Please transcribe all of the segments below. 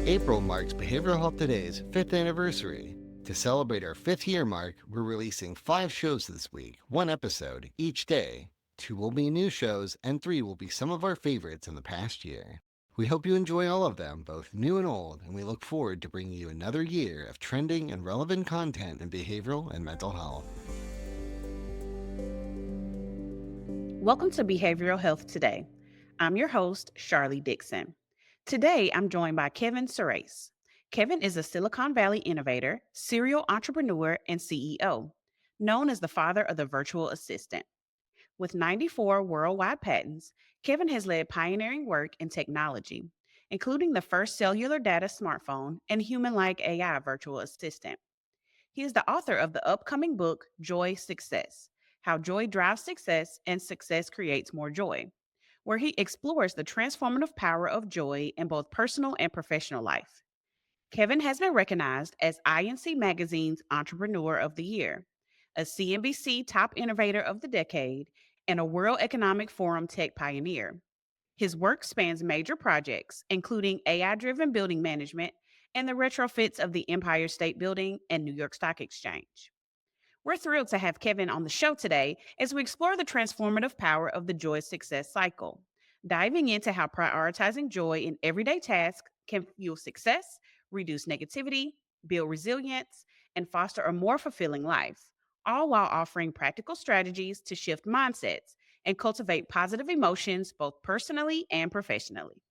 April marks Behavioral Health Today's 5th anniversary. To celebrate our 5th year mark, we're releasing 5 shows this week, 1 episode each day. 2 will be new shows, and 3 will be some of our favorites in the past year. We hope you enjoy all of them, both new and old, and we look forward to bringing you another year of trending and relevant content in behavioral and mental health. Welcome to Behavioral Health Today. I'm your host, Sharlee Dixon. Today, I'm joined by Kevin Surace. Kevin is a Silicon Valley innovator, serial entrepreneur, and CEO, known as the father of the virtual assistant. With 94 worldwide patents, Kevin has led pioneering work in technology, including the first cellular data smartphone and human-like AI virtual assistant. He is the author of the upcoming book, Joy Success: How Joy Drives Success and Success Creates More Joy, where he explores the transformative power of joy in both personal and professional life. Kevin has been recognized as INC Magazine's Entrepreneur of the Year, a CNBC Top Innovator of the Decade, and a World Economic Forum Tech Pioneer. His work spans major projects, including AI driven building management and the retrofits of the Empire State Building and New York Stock Exchange. We're thrilled to have Kevin on the show today as we explore the transformative power of the joy success cycle, diving into how prioritizing joy in everyday tasks can fuel success, reduce negativity, build resilience, and foster a more fulfilling life, all while offering practical strategies to shift mindsets and cultivate positive emotions both personally and professionally.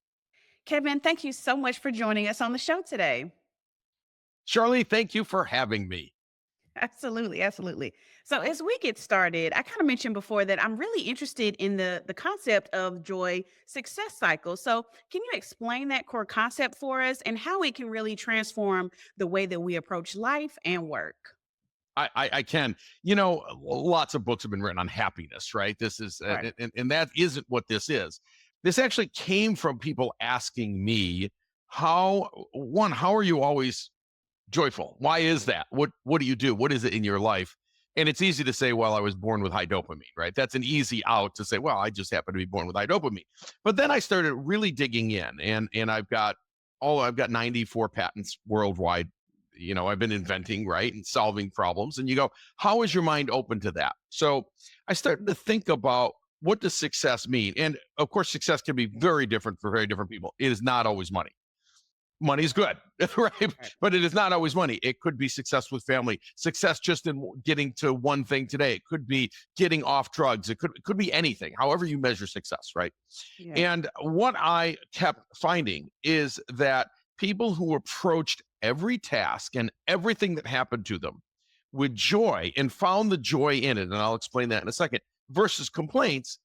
Kevin, thank you so much for joining us on the show today. Sharlee, thank you for having me. Absolutely, absolutely. So as we get started, I kind of mentioned before that I'm really interested in the concept of joy success cycle. So can you explain that core concept for us and how it can really transform the way that we approach life and work? I can. You know, lots of books have been written on happiness, right? This is, Right. and that isn't what this is. This actually came from people asking me, how are you always joyful? Why is that? What do you do? What is it in your life? And it's easy to say, well, I was born with high dopamine, right? That's an easy out to say, well, I just happen to be born with high dopamine. But then I started really digging in, and I've got 94 patents worldwide. You know, I've been inventing, right, and solving problems. And you go, how is your mind open to that? So I started to think about, what does success mean? And of course, success can be very different for very different people. It is not always money. Money's good, right? Right. But it is not always money. It could be success with family, success just in getting to one thing today. It could be getting off drugs. It could be anything, however you measure success, right? Yeah. And what I kept finding is that people who approached every task and everything that happened to them with joy and found the joy in it, and I'll explain that in a second, versus complaints,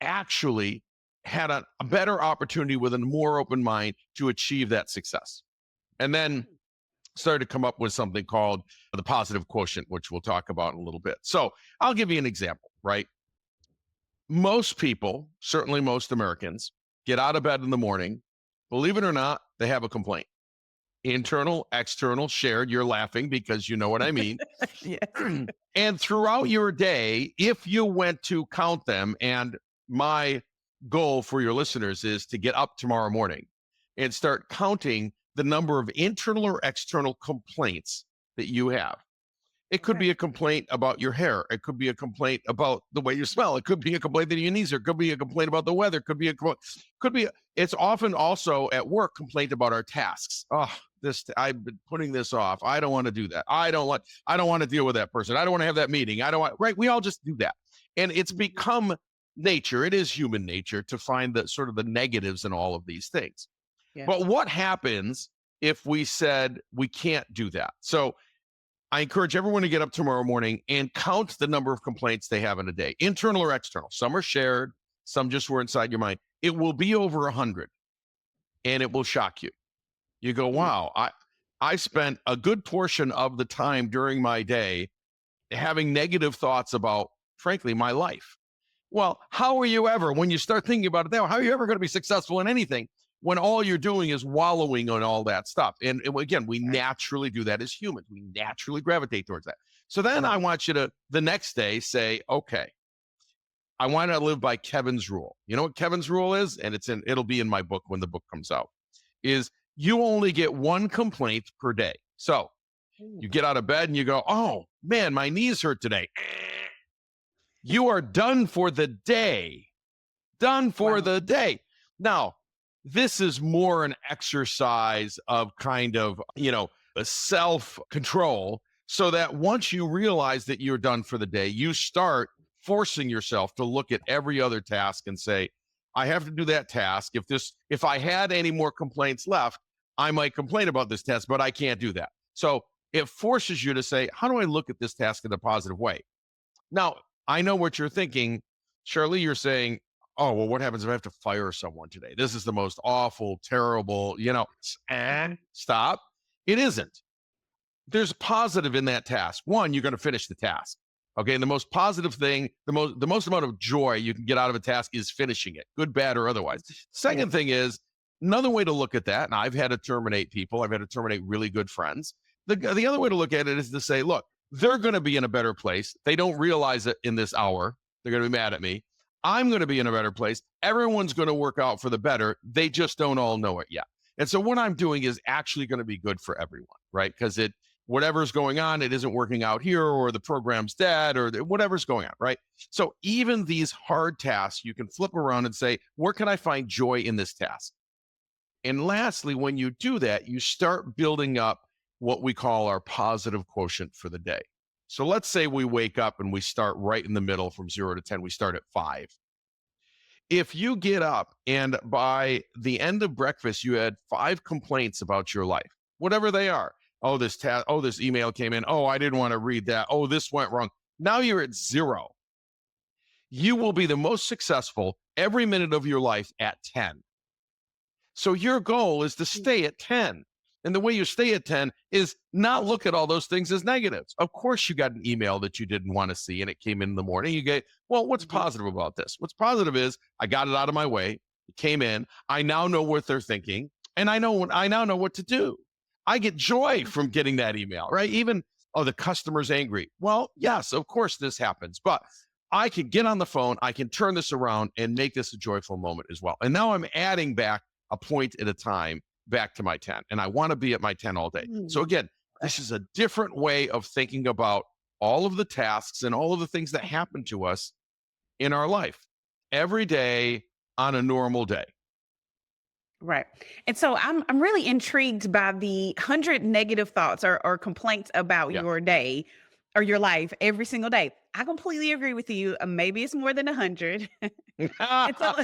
actually had a better opportunity with a more open mind to achieve that success. And then started to come up with something called the positive quotient, which we'll talk about in a little bit. So I'll give you an example, right? Most people, certainly most Americans, get out of bed in the morning. Believe it or not, they have a complaint. Internal, external, shared. You're laughing because you know what I mean. Yes. And throughout your day, if you went to count them, and my goal for your listeners is to get up tomorrow morning and start counting the number of internal or external complaints that you have. It could Okay. be a complaint about your hair. It could be a complaint about the way you smell. It could be a complaint that your knees are. It could be a complaint about the weather. It could be. It's often also at work complaint about our tasks. Oh, I've been putting this off. I don't want to do that. I don't want to deal with that person. I don't want to have that meeting. I don't want. Right? We all just do that, and it's become nature. It is human nature to find the sort of the negatives in all of these things. Yes. But what happens if we said we can't do that? So I encourage everyone to get up tomorrow morning and count the number of complaints they have in a day, internal or external. Some are shared, some just were inside your mind. It will be over 100, and it will shock you. You go, Mm. wow, I spent a good portion of the time during my day having negative thoughts about, frankly, my life. Well, how are you ever, when you start thinking about it now, how are you ever going to be successful in anything when all you're doing is wallowing on all that stuff? And again, we Right. naturally do that as humans. We naturally gravitate towards that. So then I want you to, the next day, say, okay, I want to live by Kevin's rule. You know what Kevin's rule is? And it'll be in my book when the book comes out, is you only get one complaint per day. So you get out of bed and you go, oh man, my knees hurt today. You are done for the day. Done for Wow. the day. Now, this is more an exercise of kind of, a self-control, so that once you realize that you're done for the day, you start forcing yourself to look at every other task and say, I have to do that task. If I had any more complaints left, I might complain about this task, but I can't do that. So it forces you to say, how do I look at this task in a positive way? Now, I know what you're thinking. Sharlee, you're saying, oh, well, what happens if I have to fire someone today? This is the most awful, terrible, stop. It isn't. There's positive in that task. One, you're going to finish the task. Okay. And the most positive thing, the most amount of joy you can get out of a task is finishing it, good, bad, or otherwise. Second thing is, another way to look at that, and I've had to terminate people, I've had to terminate really good friends. The other way to look at it is to say, look, they're going to be in a better place. They don't realize it in this hour. They're going to be mad at me. I'm going to be in a better place. Everyone's going to work out for the better. They just don't all know it yet. And so what I'm doing is actually going to be good for everyone, right? Because whatever's going on, it isn't working out here, or the program's dead, or whatever's going on, right? So even these hard tasks, you can flip around and say, where can I find joy in this task? And lastly, when you do that, you start building up what we call our positive quotient for the day. So let's say we wake up and we start right in the middle from 0 to 10. We start at 5. If you get up and by the end of breakfast, you had 5 complaints about your life, whatever they are. Oh, this email came in. Oh, I didn't want to read that. Oh, this went wrong. Now you're at 0. You will be the most successful every minute of your life at 10. So your goal is to stay at 10. And the way you stay at 10 is not look at all those things as negatives. Of course, you got an email that you didn't want to see and it came in the morning. You get, well, what's positive about this? What's positive is I got it out of my way. It came in. I now know what they're thinking, and I now know what to do. I get joy from getting that email, right? Even, oh, the customer's angry. Well, yes, of course this happens, but I can get on the phone. I can turn this around and make this a joyful moment as well. And now I'm adding back a point at a time back to my 10, and I want to be at my 10 all day. So again, this is a different way of thinking about all of the tasks and all of the things that happen to us in our life every day on a normal day. Right. And so I'm really intrigued by the 100 negative thoughts or complaints about Yeah. your day or your life every single day. I completely agree with you. Maybe it's more than 100. And so,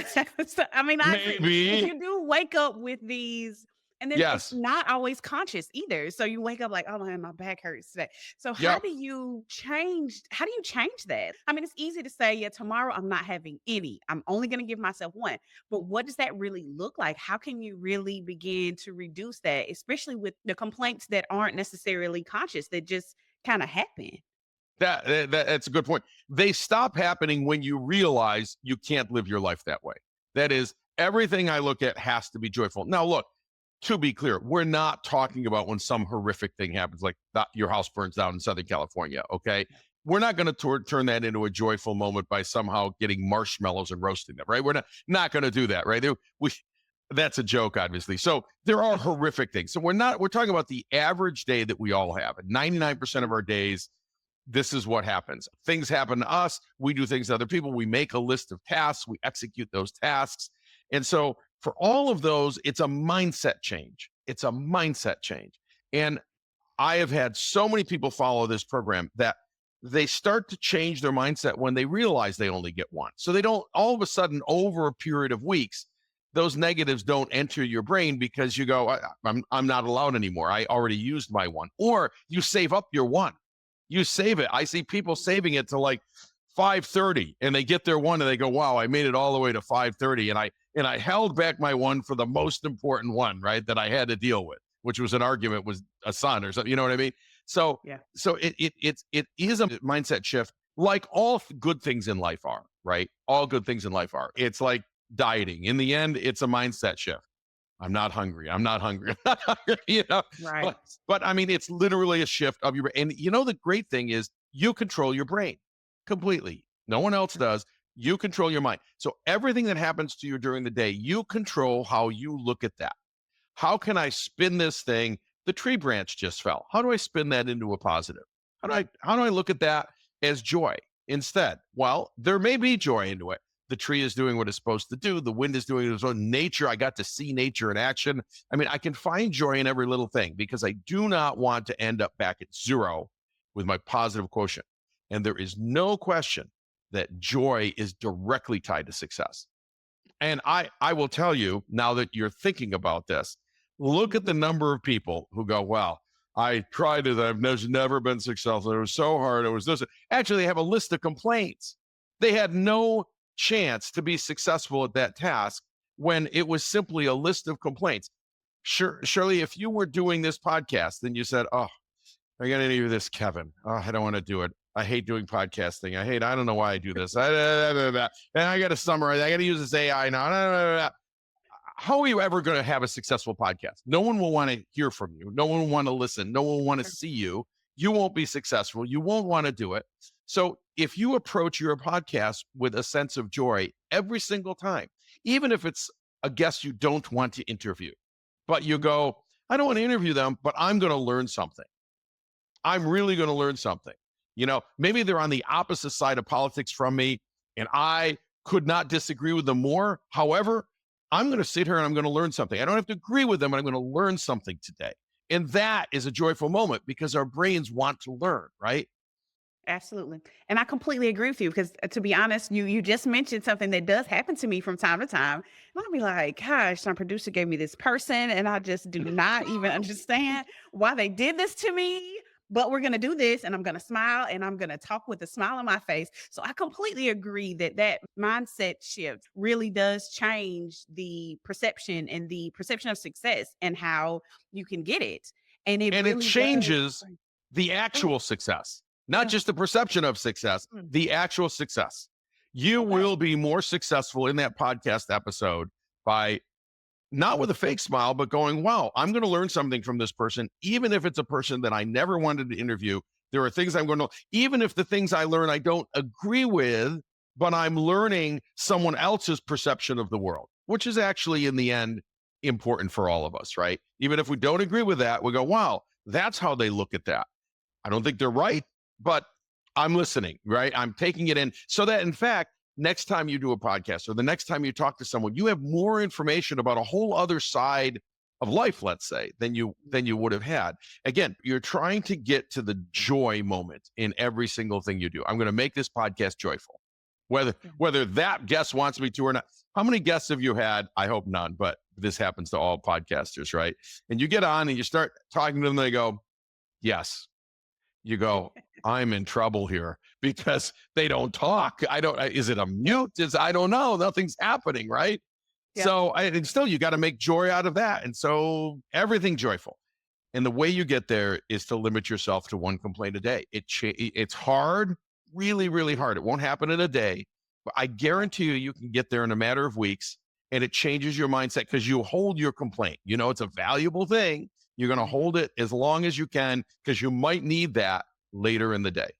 so, I mean, I agree. Maybe. You do wake up with these, and then it's Yes. not always conscious either. So you wake up like, oh man, my back hurts today. So Yep. how do you change that? I mean, it's easy to say, yeah, tomorrow I'm not having any. I'm only going to give myself one. But what does that really look like? How can you really begin to reduce that, especially with the complaints that aren't necessarily conscious, that just kind of happen? That's a good point. They stop happening when you realize you can't live your life that way. That is, everything I look at has to be joyful. Now, look, to be clear, we're not talking about when some horrific thing happens, like your house burns down in Southern California, okay? We're not going to turn that into a joyful moment by somehow getting marshmallows and roasting them, right? We're not going to do that, right? That's a joke, obviously. So there are horrific things. So we're talking about the average day that we all have. 99% of our days, this is what happens. Things happen to us. We do things to other people. We make a list of tasks. We execute those tasks. And so for all of those, it's a mindset change. It's a mindset change. And I have had so many people follow this program that they start to change their mindset when they realize they only get one. So they don't all of a sudden, over a period of weeks, those negatives don't enter your brain because you go, I'm not allowed anymore. I already used my one. Or you save up your one. You save it. I see people saving it to like 5:30, and they get their one and they go, wow, I made it all the way to 5:30. And I held back my one for the most important one, right? That I had to deal with, which was an argument with a son or something. You know what I mean? So, Yeah. so it is a mindset shift, like all good things in life are, right? All good things in life are. It's like dieting. In the end, it's a mindset shift. I'm not hungry. I'm not hungry. I'm not hungry. Right. But I mean, it's literally a shift of your brain. And the great thing is you control your brain completely. No one else does. You control your mind. So everything that happens to you during the day, you control how you look at that, How can I spin this thing? The tree branch just fell. How do I spin that into a positive? How do I look at that as joy instead? Well, there may be joy into it. The tree is doing what it's supposed to do. The wind is doing its own nature. I got to see nature in action. I mean, I can find joy in every little thing because I do not want to end up back at zero with my positive quotient. And there is no question that joy is directly tied to success. And I will tell you, now that you're thinking about this, look at the number of people who go, well, I tried it. I've never been successful. It was so hard. It was this. Actually, they have a list of complaints. They had no chance to be successful at that task when it was simply a list of complaints. Sure, Sharlee, if you were doing this podcast, then you said, oh, I got to interview this Kevin. Oh, I don't want to do it. I hate doing podcasting. I don't know why I do this. And I got to summarize. I got to use this AI now. How are you ever going to have a successful podcast? No one will want to hear from you. No one will want to listen. No one will want to see you. You won't be successful. You won't want to do it. So if you approach your podcast with a sense of joy every single time, even if it's a guest you don't want to interview, but you go, I don't want to interview them, but I'm going to learn something. I'm really going to learn something. You know, maybe they're on the opposite side of politics from me, and I could not disagree with them more. However, I'm going to sit here and I'm going to learn something. I don't have to agree with them, but I'm going to learn something today. And that is a joyful moment because our brains want to learn, right? Absolutely. And I completely agree with you because to be honest, you just mentioned something that does happen to me from time to time. And I'll be like, gosh, my producer gave me this person and I just do not even understand why they did this to me. But we're going to do this and I'm going to smile and I'm going to talk with a smile on my face. So I completely agree that that mindset shift really does change the perception of success and how you can get it. And it And it really does. changes the Go ahead. actual success, not Yeah. just the perception of success, Mm. the actual success. You Okay. will be more successful in that podcast episode by not with a fake smile, but going, wow, I'm going to learn something from this person, even if it's a person that I never wanted to interview. There are things I'm going to, even if the things I learn I don't agree with, but I'm learning someone else's perception of the world, which is actually in the end important for all of us, right? Even if we don't agree with that, we go, wow, that's how they look at that. I don't think they're right, but I'm listening, right? I'm taking it in so that in fact, next time you do a podcast or the next time you talk to someone, you have more information about a whole other side of life, let's say, than you would have had. Again, you're trying to get to the joy moment in every single thing you do. I'm going to make this podcast joyful. Whether Yeah. whether that guest wants me to or not. How many guests have you had? I hope none, but this happens to all podcasters, right? And you get on and you start talking to them, they go, yes. You go, I'm in trouble here because they don't talk. Is it a mute? I don't know. Nothing's happening, right? Yeah. So, and still, you got to make joy out of that. And so, everything joyful. And the way you get there is to limit yourself to one complaint a day. It's hard, really, really hard. It won't happen in a day, but I guarantee you can get there in a matter of weeks. And it changes your mindset because you hold your complaint. You know, it's a valuable thing. You're going to hold it as long as you can because you might need that later in the day.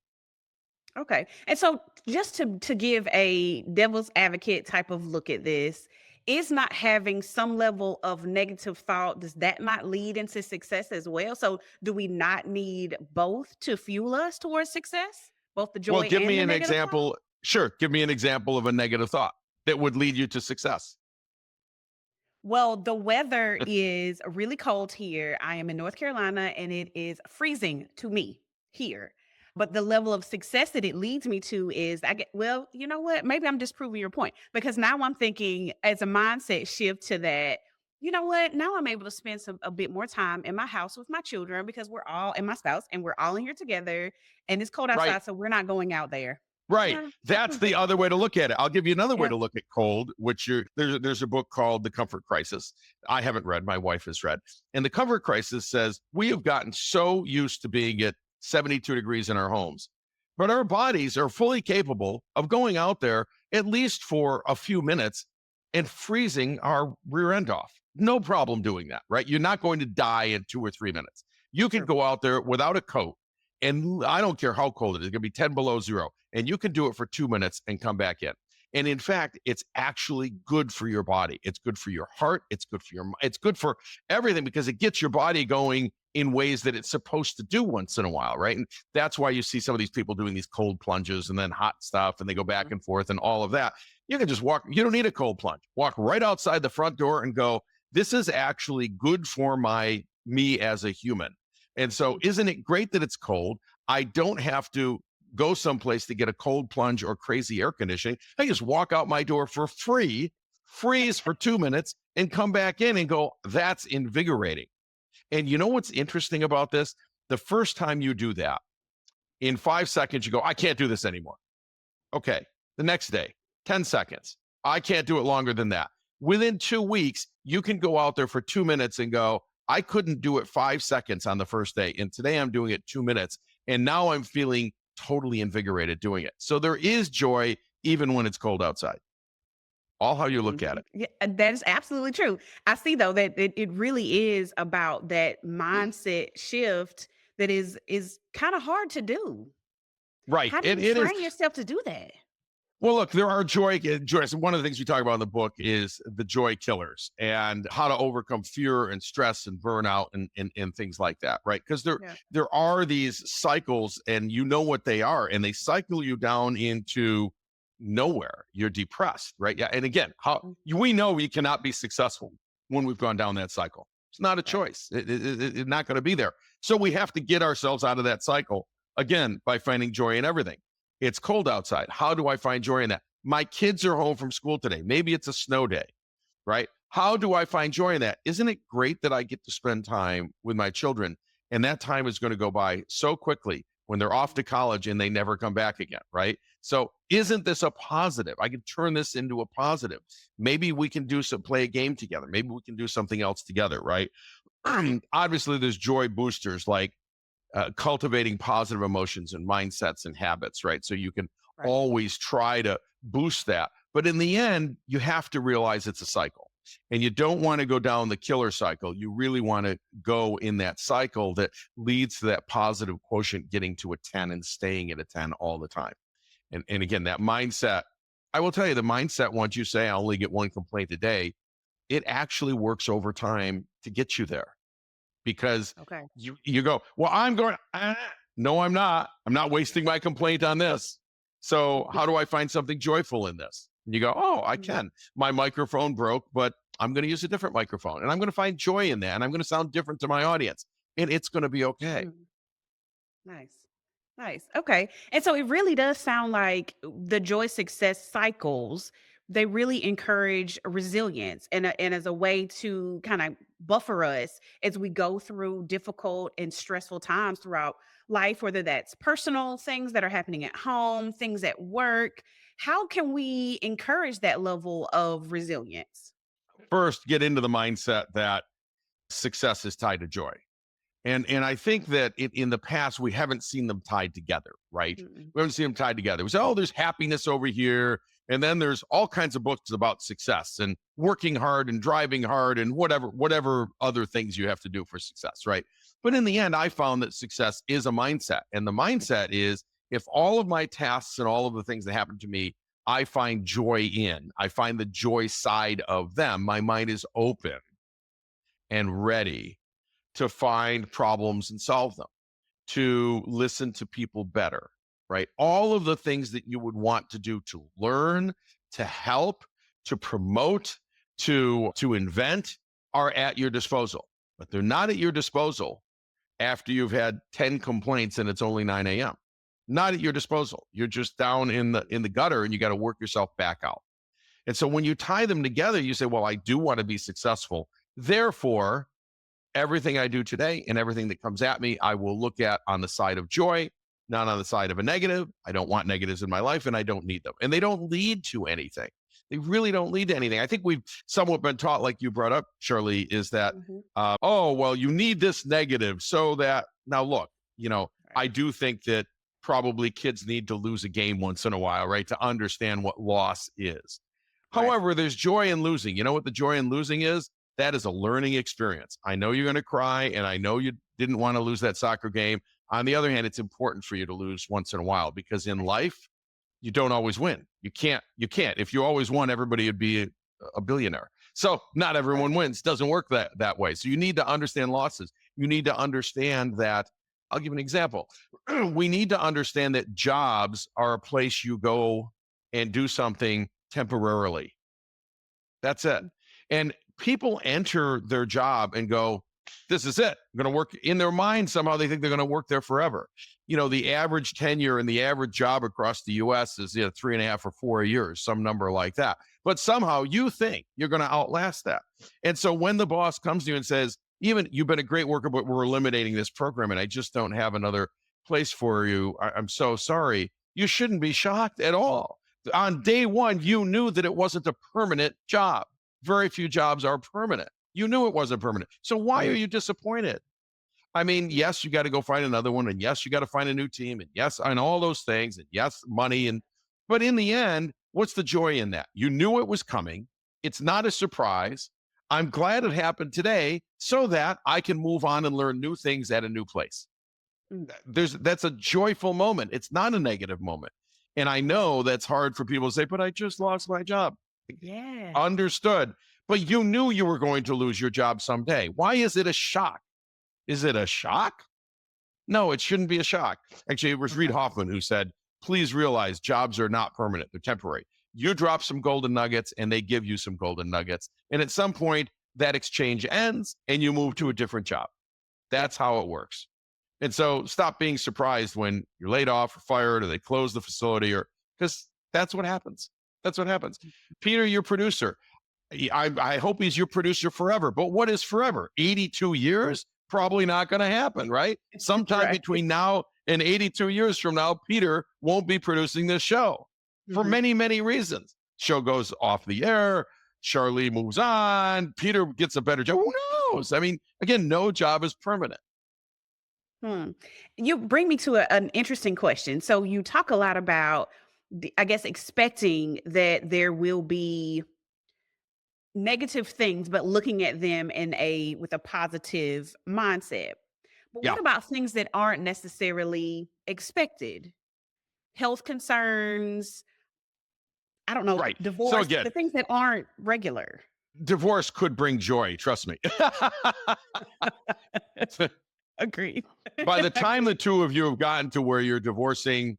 Okay. And so just to give a devil's advocate type of look at this, is not having some level of negative thought, does that not lead into success as well? So do we not need both to fuel us towards success? Both the Well, joy give and me the an negative thought? example. Sure. Give me an example of a negative thought that would lead you to success. Well, the weather is really cold here. I am in North Carolina and it is freezing to me here. But the level of success that it leads me to is I get, well, you know what? Maybe I'm disproving your point because now I'm thinking as a mindset shift to that, you know what? Now I'm able to spend a bit more time in my house with my children because we're all and my spouse and we're all in here together and it's cold Right. outside. So we're not going out there. Right. Yeah, I That's proved the it. other way to look at it. I'll give you another way Yeah. to look at cold, which there's a book called The Comfort Crisis. I haven't read, my wife has read. And The Comfort Crisis says we have gotten so used to being at 72 degrees in our homes, but our bodies are fully capable of going out there at least for a few minutes and freezing our rear end off. No problem doing that, right? You're not going to die in 2 or 3 minutes. You can True. go out there without a coat. And I don't care how cold it is, it's going to be 10 below zero. And you can do it for 2 minutes and come back in. And in fact, it's actually good for your body. It's good for your heart. It's good for it's good for everything because it gets your body going in ways that it's supposed to do once in a while, right? And that's why you see some of these people doing these cold plunges and then hot stuff and they go back and forth and all of that. You can just walk, you don't need a cold plunge. Walk right outside the front door and go, this is actually good for me as a human. And so isn't it great that it's cold? I don't have to go someplace to get a cold plunge or crazy air conditioning. I just walk out my door for free, freeze for 2 minutes, and come back in and go, that's invigorating. And you know what's interesting about this? The first time you do that, in 5 seconds, you go, I can't do this anymore. Okay. The next day, 10 seconds. I can't do it longer than that. Within 2 weeks, you can go out there for 2 minutes and go, I couldn't do it 5 seconds on the first day. And today I'm doing it 2 minutes. And now I'm feeling totally invigorated doing it. So there is joy even when it's cold outside. All how you look at it. Yeah, that is absolutely true. I see though that it really is about that mindset shift that is kind of hard to do. Right. How do you It is. train yourself to do that? Well, look, there are joy. So one of the things we talk about in the book is the joy killers and how to overcome fear and stress and burnout and things like that, right? Because Yeah. there are these cycles and you know what they are, and they cycle you down into nowhere. You're depressed, right? Yeah. And again, we know we cannot be successful when we've gone down that cycle. It's not a choice. It's not going to be there. So we have to get ourselves out of that cycle again by finding joy in everything. It's cold outside. How do I find joy in that? My kids are home from school today. Maybe it's a snow day, right? How do I find joy in that? Isn't it great that I get to spend time with my children? And that time is going to go by so quickly when they're off to college and they never come back again, right? So isn't this a positive? I can turn this into a positive. Maybe we can play a game together. Maybe we can do something else together, right? Obviously, there's joy boosters like cultivating positive emotions and mindsets and habits, right? So you can Right. always try to boost that. But in the end, you have to realize it's a cycle. And you don't want to go down the killer cycle. You really want to go in that cycle that leads to that positive quotient getting to a 10 and staying at a 10 all the time. And again, that mindset, I will tell you, the mindset, once you say I only get one complaint a day, it actually works over time to get you there. Because Okay. you go, well, I'm going, no, I'm not. I'm not wasting my complaint on this. So how do I find something joyful in this? And you go, oh, I can. My microphone broke, but I'm going to use a different microphone and I'm going to find joy in that. And I'm going to sound different to my audience and it's going to be okay. Nice. Nice. Okay. And so it really does sound like the joy success cycles, they really encourage resilience and as a way to kind of buffer us as we go through difficult and stressful times throughout life, whether that's personal things that are happening at home, things at work. How can we encourage that level of resilience? First, get into the mindset that success is tied to joy. And I think that in the past, we haven't seen them tied together, right? Mm-mm. We haven't seen them tied together. We say, oh, there's happiness over here. And then there's all kinds of books about success and working hard and driving hard and whatever other things you have to do for success, right? But in the end, I found that success is a mindset. And the mindset is if all of my tasks and all of the things that happen to me, I find joy in, I find the joy side of them, my mind is open and ready to find problems and solve them, to listen to people better, right? All of the things that you would want to do to learn, to help, to promote, to invent are at your disposal. But they're not at your disposal after you've had 10 complaints and it's only 9 a.m. Not at your disposal. You're just down in the gutter and you got to work yourself back out. And so when you tie them together, you say, well, I do want to be successful. Therefore, everything I do today and everything that comes at me, I will look at on the side of joy, not on the side of a negative. I don't want negatives in my life and I don't need them. And they don't lead to anything. They really don't lead to anything. I think we've somewhat been taught, like you brought up, Sharlee, is that, Mhm. oh, well, you need this negative so that, now look, I do think that probably kids need to lose a game once in a while, right? To understand what loss is. Right. However, there's joy in losing. You know what the joy in losing is? That is a learning experience. I know you're going to cry and I know you didn't want to lose that soccer game. On the other hand, it's important for you to lose once in a while because in life, you don't always win. You can't. If you always won, everybody would be a billionaire. So not everyone wins. Doesn't work that way. So you need to understand losses. You need to understand that. I'll give an example. We need to understand that jobs are a place you go and do something temporarily. That's it. And people enter their job and go, this is it. I'm going to work. In their mind, somehow they think they're going to work there forever. The average tenure and the average job across the US is 3.5 or 4 years, some number like that. But somehow you think you're going to outlast that. And so when the boss comes to you and says, even you've been a great worker, but we're eliminating this program and I just don't have another place for you, I'm so sorry. You shouldn't be shocked at all. On day one, you knew that it wasn't a permanent job. Very few jobs are permanent. You knew it wasn't permanent. So why are you disappointed? I mean, yes, you got to go find another one. And yes, you got to find a new team. And yes, and all those things. And yes, money. But in the end, what's the joy in that? You knew it was coming. It's not a surprise. I'm glad it happened today so that I can move on and learn new things at a new place. That's a joyful moment. It's not a negative moment. And I know that's hard for people to say, but I just lost my job. Yeah. Understood. But you knew you were going to lose your job someday. Why is it a shock? Is it a shock? No, it shouldn't be a shock. Actually, it was Reid Hoffman who said, please realize jobs are not permanent. They're temporary. You drop some golden nuggets and they give you some golden nuggets. And at some point, that exchange ends and you move to a different job. That's how it works. And so stop being surprised when you're laid off or fired or they close the facility, or because that's what happens. That's what happens. Peter, your producer. I hope he's your producer forever. But what is forever? 82 years? Probably not going to happen, right? Sometime between now and 82 years from now, Peter won't be producing this show for many, many reasons. Show goes off the air. Sharlee moves on. Peter gets a better job. Who knows? I mean, again, no job is permanent. You bring me to an interesting question. So you talk a lot about, I guess, expecting that there will be negative things, but looking at them with a positive mindset. But Yeah. what about things that aren't necessarily expected? Health concerns, I don't know, Right. So divorce, again, the things that aren't regular. divorce could bring joy. Trust me. Agreed. By the time the two of you have gotten to where you're divorcing,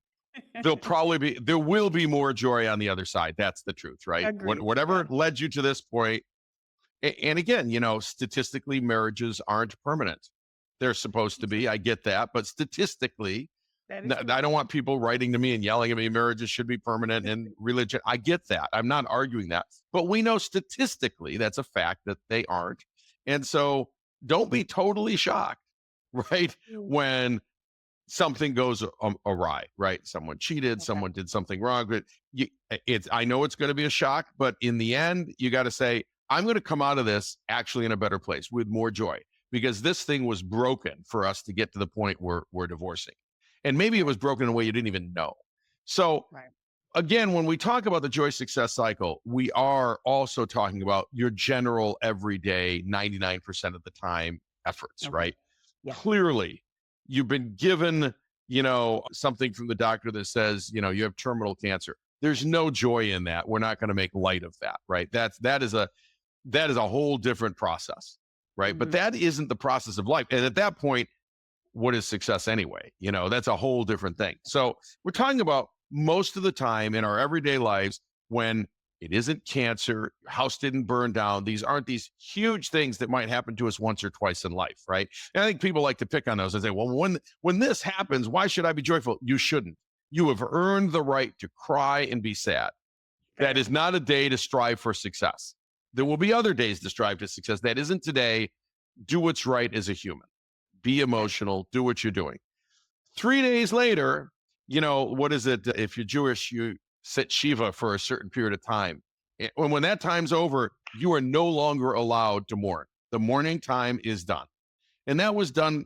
there will be more joy on the other side. That's the truth, right? Agreed. Whatever led you to this point. And again, statistically, marriages aren't permanent. They're supposed to be. I get that. But statistically, I don't want people writing to me and yelling at me, marriages should be permanent and religion. I get that. I'm not arguing that. But we know statistically that's a fact that they aren't. And so don't be totally shocked, right? When something goes awry, right? Someone cheated, someone did something wrong. But I know it's going to be a shock, but in the end, you got to say, I'm going to come out of this actually in a better place with more joy, because this thing was broken for us to get to the point where we're divorcing. And maybe it was broken in a way you didn't even know. So again, when we talk about the joy success cycle, we are also talking about your general everyday 99% of the time efforts, right? Yeah. Clearly, you've been given, something from the doctor that says, you have terminal cancer. There's no joy in that. We're not going to make light of that, right? That is a whole different process, right? But that isn't the process of life. And at that point, what is success anyway? That's a whole different thing. So we're talking about most of the time in our everyday lives when it isn't cancer, your house didn't burn down. These aren't these huge things that might happen to us once or twice in life, right? And I think people like to pick on those and say, well, when this happens, why should I be joyful? You shouldn't. You have earned the right to cry and be sad. That is not a day to strive for success. There will be other days to strive to success. That isn't today. Do what's right as a human. Be emotional. Do what you're doing. 3 days later, what is it? If you're Jewish, you sit Shiva for a certain period of time. When that time's over, you are no longer allowed to mourn. The mourning time is done. And that was done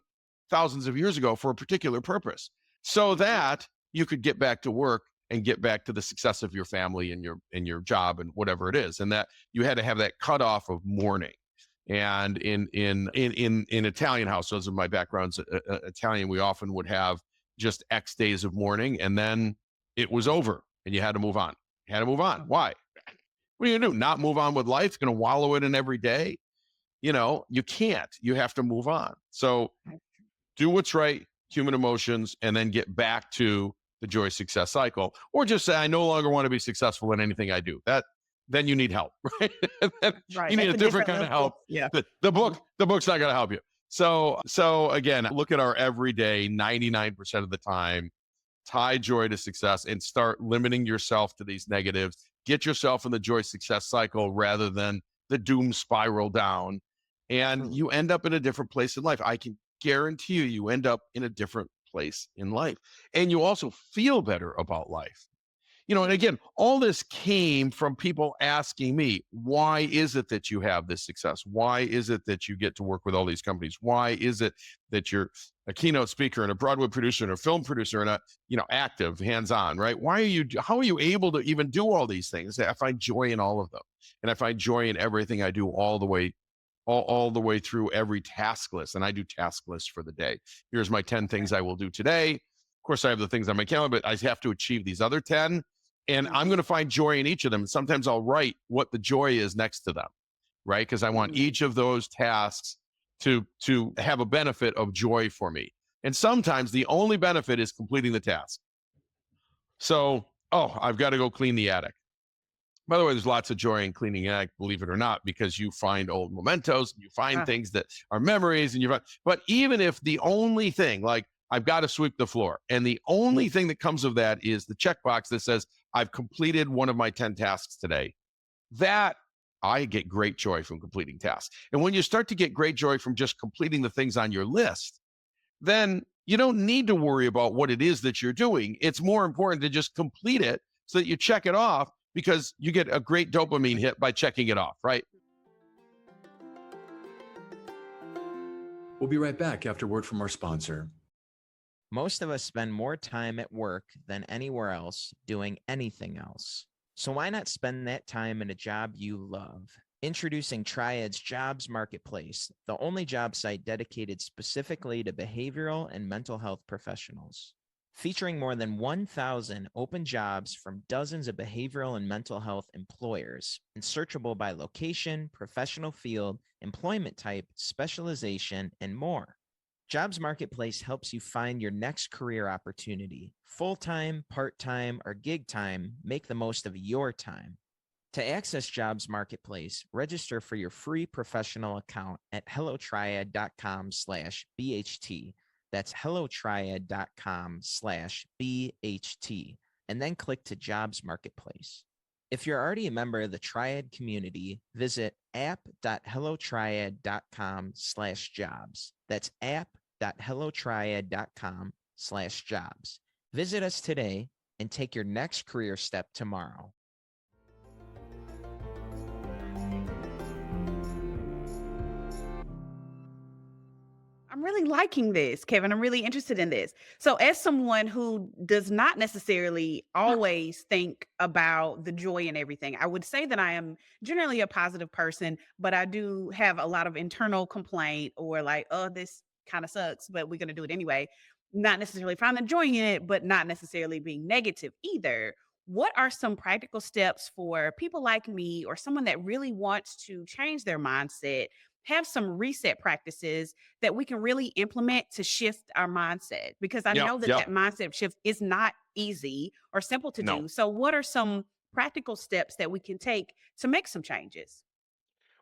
thousands of years ago for a particular purpose, so that you could get back to work and get back to the success of your family and your job and whatever it is. And that you had to have that cutoff of mourning. And in Italian households, in my background's Italian, we often would have just X days of mourning, and then it was over. and you had to move on. You had to move on. Why? What are you going to do? Not move on with life? Going to wallow in it every day? You can't. You have to move on. So do what's right, human emotions, and then get back to the joy success cycle. Or just say, I no longer want to be successful in anything I do. Then you need help, right? Right. You need That's a different kind of level. help. Yeah. The book's not going to help you. So again, look at our everyday 99% of the time, tie joy to success and start limiting yourself to these negatives. Get yourself in the joy success cycle rather than the doom spiral down. And you end up in a different place in life. I can guarantee you end up in a different place in life. And you also feel better about life. And again, all this came from people asking me, why is it that you have this success? Why is it that you get to work with all these companies? Why is it that you're a keynote speaker and a Broadway producer and a film producer and a, active, hands-on, right? How are you able to even do all these things? I find joy in all of them. And I find joy in everything I do all the way through every task list. And I do task lists for the day. Here's my 10 things I will do today. Of course, I have the things on my calendar, but I have to achieve these other 10. And I'm going to find joy in each of them. And sometimes I'll write what the joy is next to them, right? Because I want each of those tasks to have a benefit of joy for me. And sometimes the only benefit is completing the task. So, I've got to go clean the attic. By the way, there's lots of joy in cleaning the attic, believe it or not, because you find old mementos, you find things that are memories, but even if the only thing, like I've got to sweep the floor, and the only thing that comes of that is the checkbox that says, I've completed one of my 10 tasks today. That I get great joy from completing tasks. And when you start to get great joy from just completing the things on your list, then you don't need to worry about what it is that you're doing. It's more important to just complete it so that you check it off, because you get a great dopamine hit by checking it off, right? We'll be right back after word from our sponsor. Most of us spend more time at work than anywhere else doing anything else. So why not spend that time in a job you love? Introducing Triad's Jobs Marketplace, the only job site dedicated specifically to behavioral and mental health professionals. Featuring more than 1,000 open jobs from dozens of behavioral and mental health employers, and searchable by location, professional field, employment type, specialization, and more. Jobs Marketplace helps you find your next career opportunity. Full-time, part-time, or gig time, make the most of your time. To access Jobs Marketplace, register for your free professional account at hellotriad.com/BHT. That's hellotriad.com/BHT, and then click to Jobs Marketplace. If you're already a member of the Triad community, visit app.hellotriad.com/jobs. That's app.hellotriad.com/jobs. Visit us today and take your next career step tomorrow. I'm really liking this, Kevin. I'm really interested in this. So, as someone who does not necessarily always think about the joy in everything, I would say that I am generally a positive person, but I do have a lot of internal complaint or like, oh, this kind of sucks, but we're going to do it anyway. Not necessarily finding the joy in it, but not necessarily being negative either. What are some practical steps for people like me or someone that really wants to change their mindset, have some reset practices that we can really implement to shift our mindset? Because I know that that mindset shift is not easy or simple to do. So what are some practical steps that we can take to make some changes?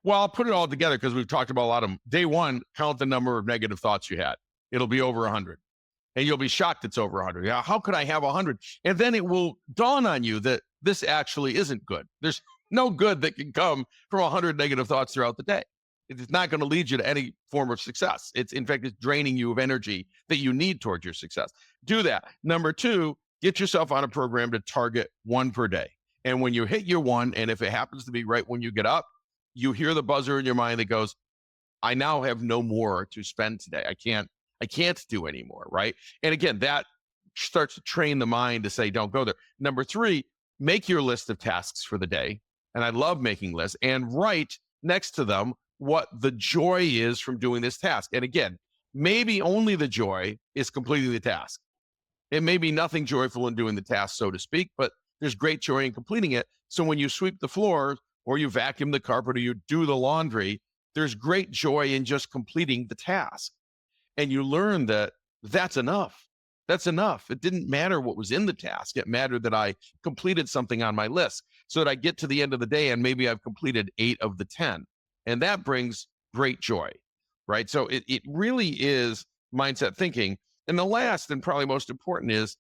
Well, I'll put it all together because we've talked about a lot of them. Day one, count the number of negative thoughts you had. It'll be over 100. And you'll be shocked it's over 100. Yeah, how could I have 100? And then it will dawn on you that this actually isn't good. There's no good that can come from 100 negative thoughts throughout the day. It's not going to lead you to any form of success. In fact, it's draining you of energy that you need towards your success. Do that. Number two, get yourself on a program to target one per day. And when you hit your one, and if it happens to be right when you get up, you hear the buzzer in your mind that goes, I now have no more to spend today. I can't do anymore, right? And again, that starts to train the mind to say, don't go there. Number three, make your list of tasks for the day. And I love making lists, and write next to them what the joy is from doing this task. And again, maybe only the joy is completing the task. It may be nothing joyful in doing the task, so to speak, but there's great joy in completing it. So when you sweep the floor or you vacuum the carpet or you do the laundry, there's great joy in just completing the task. And you learn that that's enough. That's enough. It didn't matter what was in the task. It mattered that I completed something on my list so that I get to the end of the day and maybe I've completed 8 of the 10. And that brings great joy, right? So it really is mindset thinking. And the last and probably most important is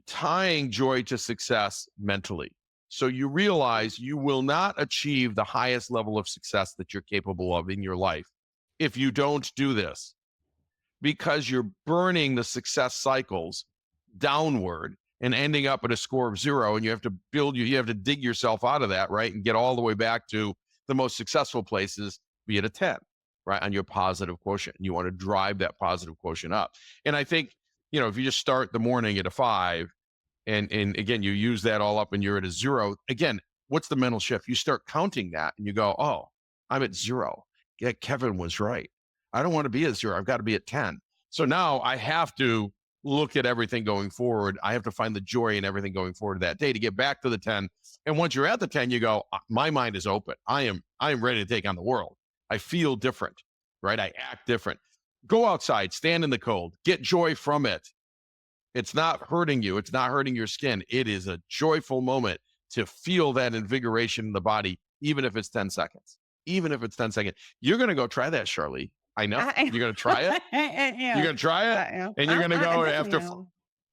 tying joy to success mentally. So you realize you will not achieve the highest level of success that you're capable of in your life if you don't do this, because you're burning the success cycles downward and ending up at a score of 0. And you have to you have to dig yourself out of that, right? And get all the way back to the most successful places, be it a 10, right? On your positive quotient. And you want to drive that positive quotient up. And I think, if you just start the morning at a 5 and again, you use that all up and you're at a 0, again, what's the mental shift? You start counting that and you go, oh, I'm at 0. Yeah, Kevin was right. I don't want to be at 0. I've got to be at 10. So now I have to look at everything going forward. I have to find the joy in everything going forward that day to get back to the 10. And once you're at the 10, you go, my mind is open. I am ready to take on the world. I feel different, right? I act different. Go outside, stand in the cold, get joy from it. It's not hurting you. It's not hurting your skin. It is a joyful moment to feel that invigoration in the body, even if it's 10 seconds. Even if it's 10 seconds. You're going to go try that, Sharlee. I know. You're going to try it. Yeah, You're going to try it. And you're going to go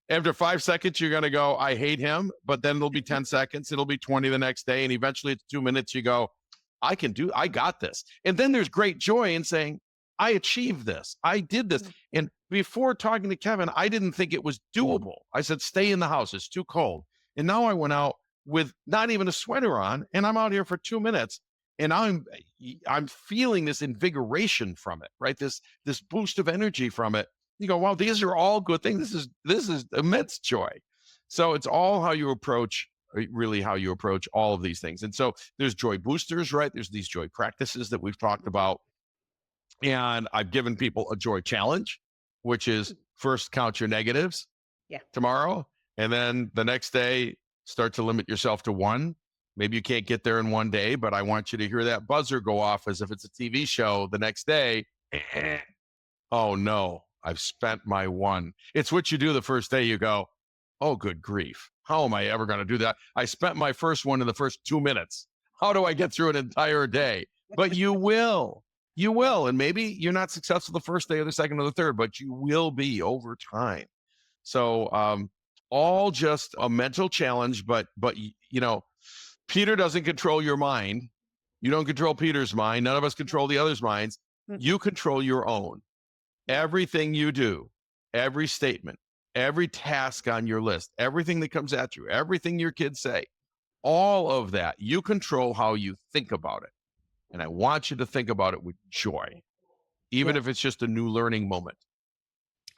after 5 seconds, you're going to go, I hate him. But then it'll be 10 seconds. It'll be 20 the next day. And eventually it's 2 minutes. You go, I got this. And then there's great joy in saying, I achieved this. I did this. And before talking to Kevin, I didn't think it was doable. I said, stay in the house. It's too cold. And now I went out with not even a sweater on, and I'm out here for 2 minutes. And I'm feeling this invigoration from it, right? This boost of energy from it. You go, wow, these are all good things. This is immense joy. So it's all how you approach all of these things. And so there's joy boosters, right? There's these joy practices that we've talked about. And I've given people a joy challenge, which is first count your negatives tomorrow. And then the next day, start to limit yourself to 1. Maybe you can't get there in 1 day, but I want you to hear that buzzer go off as if it's a TV show the next day. Oh no, I've spent my 1. It's what you do the first day. You go, oh, good grief. How am I ever going to do that? I spent my first 1 in the first 2 minutes. How do I get through an entire day? But you will. You will. And maybe you're not successful the first day or the second or the third, but you will be over time. So all just a mental challenge, but Peter doesn't control your mind. You don't control Peter's mind. None of us control the other's minds. You control your own. Everything you do, every statement, every task on your list, everything that comes at you, everything your kids say, all of that, you control how you think about it. And I want you to think about it with joy, even if it's just a new learning moment.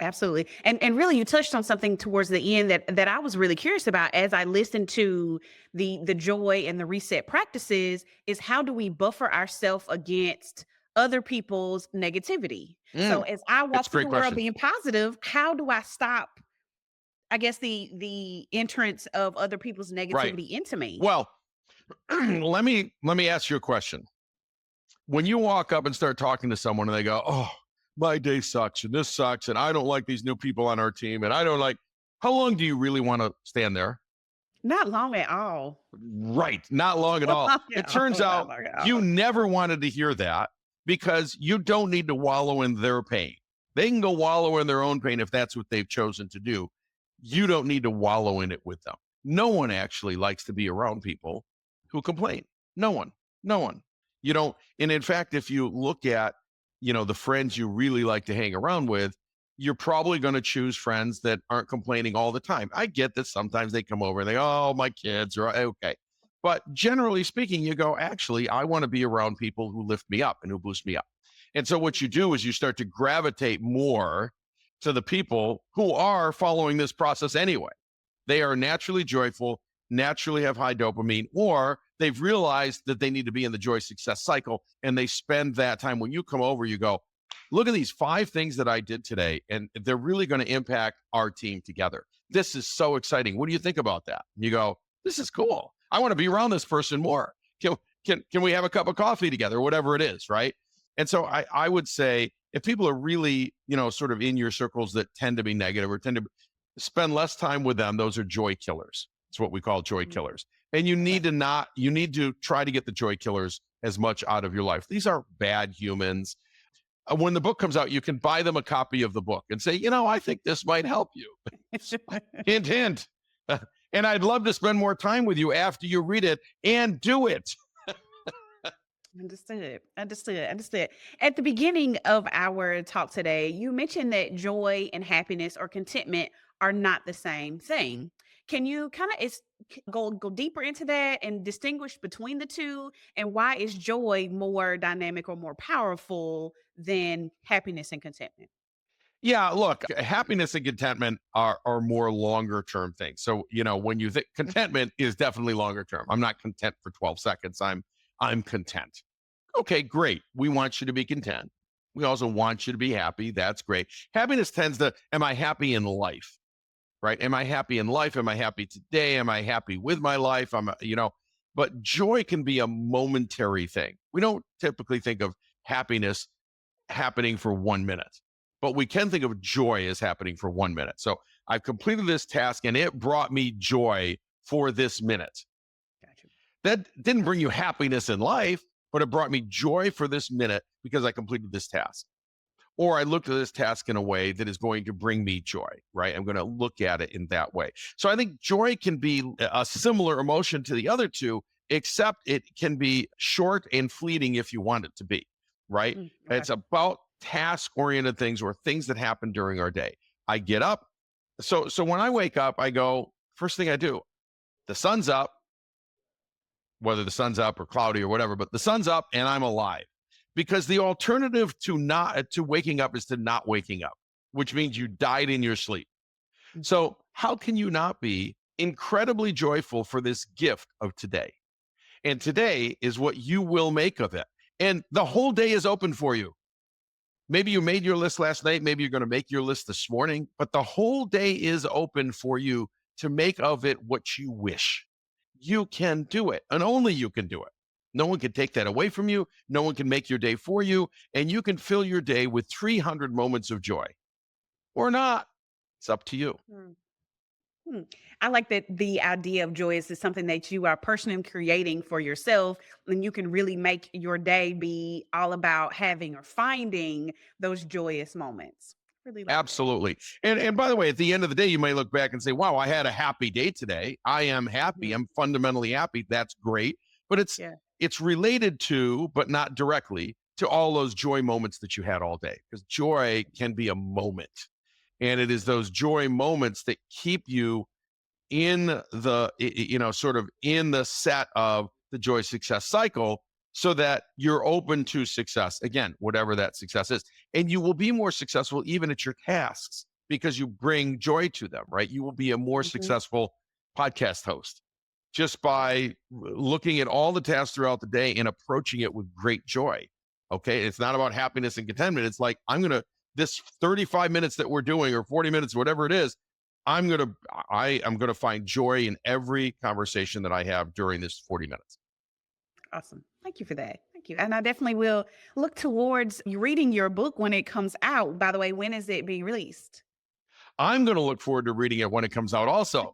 Absolutely. And really, you touched on something towards the end that I was really curious about as I listened to the joy and the reset practices is how do we buffer ourselves against other people's negativity? So as I walk through the world being positive, how do I stop, I guess, the entrance of other people's negativity into me? Well, let me ask you a question. When you walk up and start talking to someone and they go, oh, my day sucks and this sucks and I don't like these new people on our team and I don't like, how long do you really want to stand there? Not long at all. Right. Not long at all. It turns out you never wanted to hear that because you don't need to wallow in their pain. They can go wallow in their own pain if that's what they've chosen to do. You don't need to wallow in it with them. No one actually likes to be around people who complain. No one. You don't. And in fact, if you look at, the friends you really like to hang around with, you're probably going to choose friends that aren't complaining all the time. I get that sometimes they come over and they, oh, my kids are okay. But generally speaking, you go, actually, I want to be around people who lift me up and who boost me up. And so what you do is you start to gravitate more to the people who are following this process anyway. They are naturally joyful, naturally have high dopamine, or they've realized that they need to be in the joy success cycle. And they spend that time. When you come over, you go, look at these 5 things that I did today. And they're really going to impact our team together. This is so exciting. What do you think about that? And you go, This is cool. I want to be around this person more. Can we have a cup of coffee together, whatever it is, right? And so I would say if people are really, sort of in your circles that tend to be negative or tend to spend less time with them, those are joy killers. It's what we call joy killers. And you need to try to get the joy killers as much out of your life. These are bad humans. When the book comes out, you can buy them a copy of the book and say, I think this might help you. Hint, hint. And I'd love to spend more time with you after you read it and do it. Understood. At the beginning of our talk today, you mentioned that joy and happiness or contentment are not the same thing. Can you kind of go deeper into that and distinguish between the two, and why is joy more dynamic or more powerful than happiness and contentment? Yeah, look, happiness and contentment are more longer term things. So, when you think contentment is definitely longer term. I'm not content for 12 seconds. I'm content. Okay, great. We want you to be content. We also want you to be happy. That's great. Happiness tends to, am I happy in life? Right? Am I happy in life? Am I happy today? Am I happy with my life? But joy can be a momentary thing. We don't typically think of happiness happening for 1 minute, but we can think of joy as happening for 1 minute. So I've completed this task and it brought me joy for this minute. Gotcha. That didn't bring you happiness in life, but it brought me joy for this minute because I completed this task. Or I looked at this task in a way that is going to bring me joy, right? I'm going to look at it in that way. So I think joy can be a similar emotion to the other two, except it can be short and fleeting if you want it to be, right? Okay. It's about task-oriented things or things that happen during our day. I get up. So when I wake up, I go, first thing I do, the sun's up, whether the sun's up or cloudy or whatever, but the sun's up and I'm alive. Because the alternative to waking up is to not waking up, which means you died in your sleep. So how can you not be incredibly joyful for this gift of today? And today is what you will make of it. And the whole day is open for you. Maybe you made your list last night. Maybe you're going to make your list this morning, but the whole day is open for you to make of it what you wish. You can do it, and only you can do it. No one can take that away from you. No one can make your day for you. And you can fill your day with 300 moments of joy or not. It's up to you. I like that the idea of joy is something that you are personally creating for yourself, and you can really make your day be all about having or finding those joyous moments. Really like that. Absolutely. And by the way, at the end of the day, you may look back and say, wow, I had a happy day today. I am happy. Mhm. I'm fundamentally happy. That's great. But Yeah. it's related to, but not directly to all those joy moments that you had all day. Because joy can be a moment. And it is those joy moments that keep you in the, sort of in the set of the joy success cycle so that you're open to success. Again, whatever that success is. And you will be more successful even at your tasks because you bring joy to them, right? You will be a more Mhm. successful podcast host just by looking at all the tasks throughout the day and approaching it with great joy. Okay. It's not about happiness and contentment. It's like, this 35 minutes that we're doing or 40 minutes, whatever it is, I am going to find joy in every conversation that I have during this 40 minutes. Awesome. Thank you for that. Thank you. And I definitely will look towards you reading your book when it comes out. By the way, when is it being released? I'm going to look forward to reading it when it comes out also.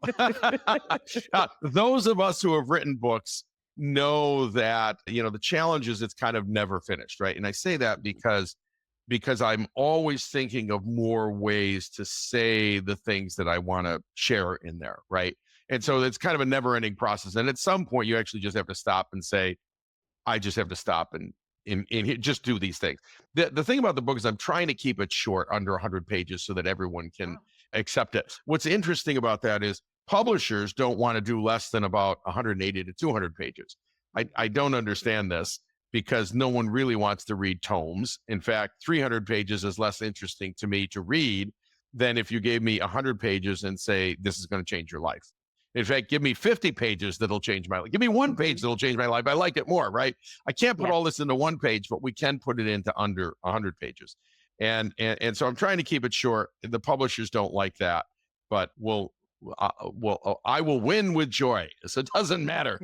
Those of us who have written books know that, the challenge is it's kind of never finished, right? And I say that because I'm always thinking of more ways to say the things that I want to share in there, right? And so it's kind of a never-ending process. And at some point, you actually just have to stop and say, I just have to stop and just do these things. The thing about the book is I'm trying to keep it short, under 100 pages, so that everyone can accept it. What's interesting about that is publishers don't want to do less than about 180 to 200 pages. I don't understand this because no one really wants to read tomes. In fact, 300 pages is less interesting to me to read than if you gave me 100 pages and say, this is going to change your life. In fact, give me 50 pages that'll change my life. Give me one page that'll change my life. I like it more, right? I can't put all this into one page, but we can put it into under 100 pages. And so I'm trying to keep it short. The publishers don't like that, but I will win with joy. So it doesn't matter.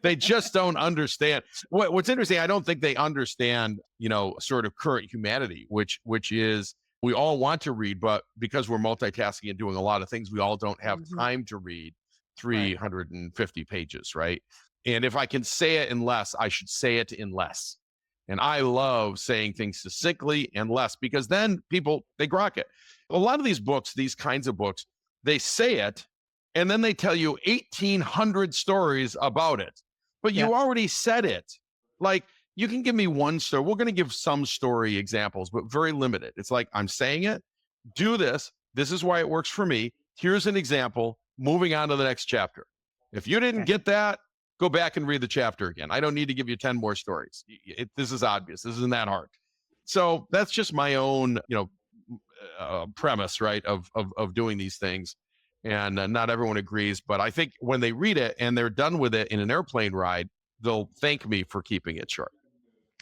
They just don't understand. What's interesting, I don't think they understand, sort of current humanity, which is we all want to read, but because we're multitasking and doing a lot of things, we all don't have time to read 350 pages, right? And if I can say it in less, I should say it in less. And I love saying things succinctly and less, because then people, they grok it. A lot of these books, these kinds of books, they say it, and then they tell you 1,800 stories about it. But you already said it. Like, you can give me one story. We're going to give some story examples, but very limited. It's like, I'm saying it, do this. This is why it works for me. Here's an example. Moving on to the next chapter. If you didn't get that, go back and read the chapter again. I don't need to give you 10 more stories. This is obvious. This isn't that hard. So that's just my own, premise, right, of doing these things. And not everyone agrees, but I think when they read it and they're done with it in an airplane ride, they'll thank me for keeping it short.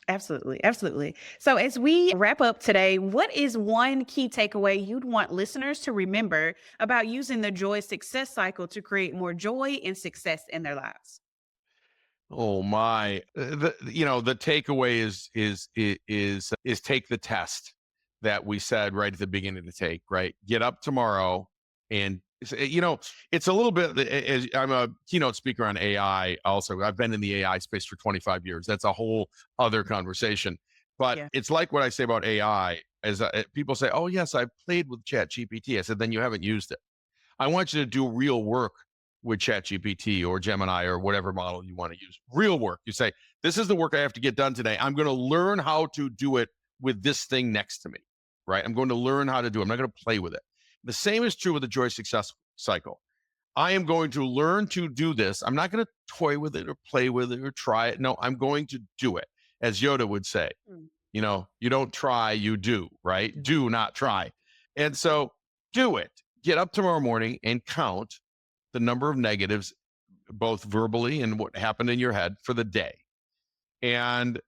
Absolutely. Absolutely. So as we wrap up today, what is one key takeaway you'd want listeners to remember about using the joy success cycle to create more joy and success in their lives? Oh my, the takeaway is take the test that we said right at the beginning of the take, right? Get up tomorrow and, it's a little bit, I'm a keynote speaker on AI. Also, I've been in the AI space for 25 years. That's a whole other conversation, but it's like what I say about AI is people say, oh yes, I played with ChatGPT. I said, then you haven't used it. I want you to do real work with ChatGPT or Gemini or whatever model you want to use. Real work. You say, this is the work I have to get done today. I'm going to learn how to do it with this thing next to me, right? I'm going to learn how to do it. I'm not going to play with it. The same is true with the joy success cycle. I am going to learn to do this. I'm not going to toy with it or play with it or try it. No, I'm going to do it. As Yoda would say, you don't try, you do, right? Do not try. And so do it. Get up tomorrow morning and count the number of negatives, both verbally and what happened in your head for the day. And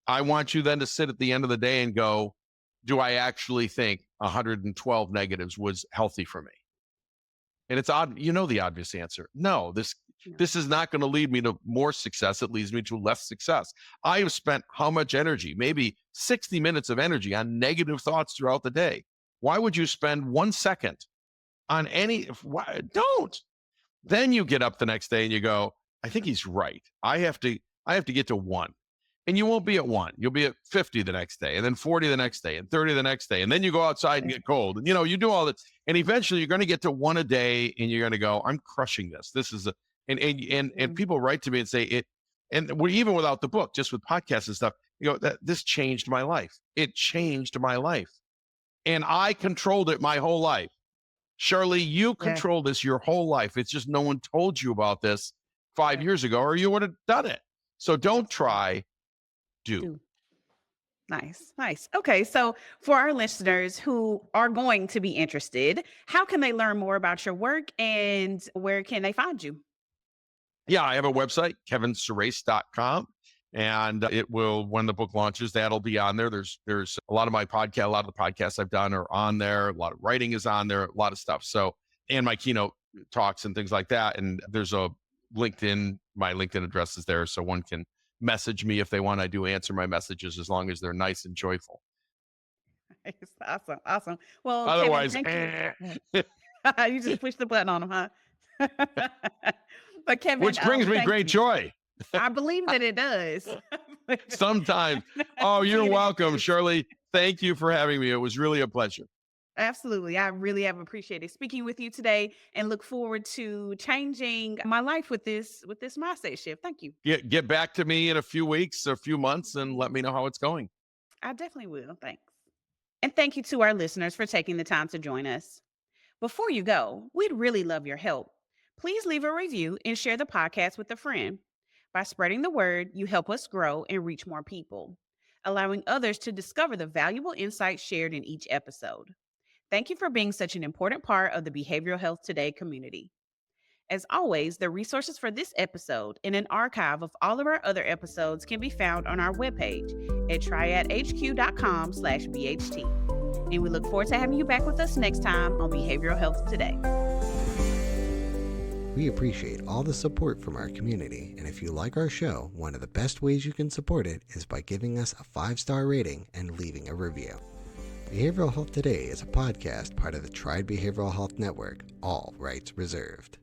I want you then to sit at the end of the day and go, do I actually think 112 negatives was healthy for me? And it's odd, the obvious answer. No, this is not going to lead me to more success. It leads me to less success. I have spent how much energy, maybe 60 minutes of energy on negative thoughts throughout the day. Why would you spend 1 second on don't. Then you get up the next day and you go, I think he's right. I have to get to 1. And you won't be at 1. You'll be at 50 the next day, and then 40 the next day, and 30 the next day. And then you go outside and get cold. And, you do all that. And eventually you're going to get to 1 a day and you're going to go, I'm crushing this. This is and people write to me and say it. And even without the book, just with podcasts and stuff, that this changed my life. It changed my life. And I controlled it my whole life. Sharlee, you control this your whole life. It's just no one told you about this 5 years ago, or you would have done it. So don't try, do. Nice. Okay, so for our listeners who are going to be interested, how can they learn more about your work and where can they find you? Yeah, I have a website, kevinsurace.com. And it will, when the book launches, that'll be on there. There's a lot of my podcast, a lot of the podcasts I've done are on there. A lot of writing is on there, a lot of stuff. So, and my keynote talks and things like that. And there's a LinkedIn, my LinkedIn address is there. So one can message me if they want. I do answer my messages as long as they're nice and joyful. Awesome. Well, otherwise, Kevin, you just push the button on them, huh? But Kevin, which brings me great joy. I believe that it does. Sometimes. Oh, you're welcome, Sharlee. Thank you for having me. It was really a pleasure. Absolutely. I really have appreciated speaking with you today and look forward to changing my life with this mindset shift. Thank you. Get back to me in a few weeks or a few months and let me know how it's going. I definitely will. Thanks. And thank you to our listeners for taking the time to join us. Before you go, we'd really love your help. Please leave a review and share the podcast with a friend. By spreading the word, you help us grow and reach more people, allowing others to discover the valuable insights shared in each episode. Thank you for being such an important part of the Behavioral Health Today community. As always, the resources for this episode and an archive of all of our other episodes can be found on our webpage at triadhq.com/BHT. And we look forward to having you back with us next time on Behavioral Health Today. We appreciate all the support from our community, and if you like our show, one of the best ways you can support it is by giving us a 5-star rating and leaving a review. Behavioral Health Today is a podcast part of the Tried Behavioral Health Network, all rights reserved.